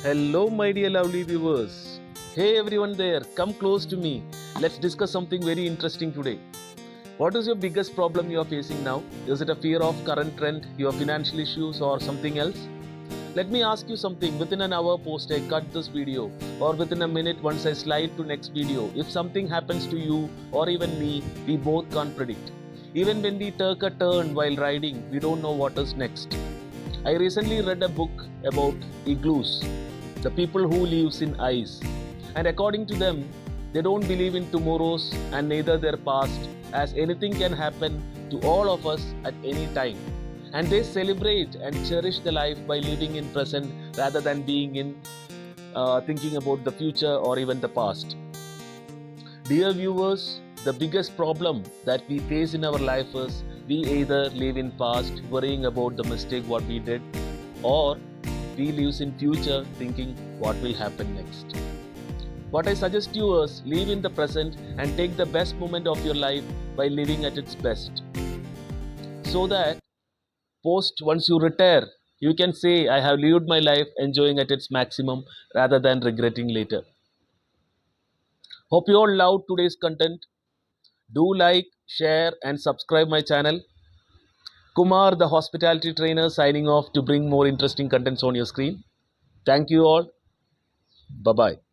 Hello, my dear lovely viewers. Hey, everyone there, come close to me. Let's discuss something very interesting today. What is your biggest problem you are facing now? Is it a fear of current trend, your financial issues, or something else? Let me ask you something. Within an hour post I cut this video, or within a minute once I slide to next video, if something happens to you or even me, we both can't predict. Even when we take a turn while riding, we don't know what is next. I recently read a book about igloos, the people who lives in ice. And according to them, they don't believe in tomorrows and neither their past, as anything can happen to all of us at any time. And they celebrate and cherish the life by living in present rather than being in thinking about the future or even the past. Dear viewers, the biggest problem that we face in our life is we either live in past worrying about the mistake what we did, or we live in future thinking what will happen next. What I suggest you is live in the present and take the best moment of your life by living at its best. So that post once you retire, you can say I have lived my life enjoying at its maximum rather than regretting later. Hope you all loved today's content. Do like, share, and subscribe my channel. Kumar, the hospitality trainer, signing off to bring more interesting contents on your screen. Thank you all. Bye bye.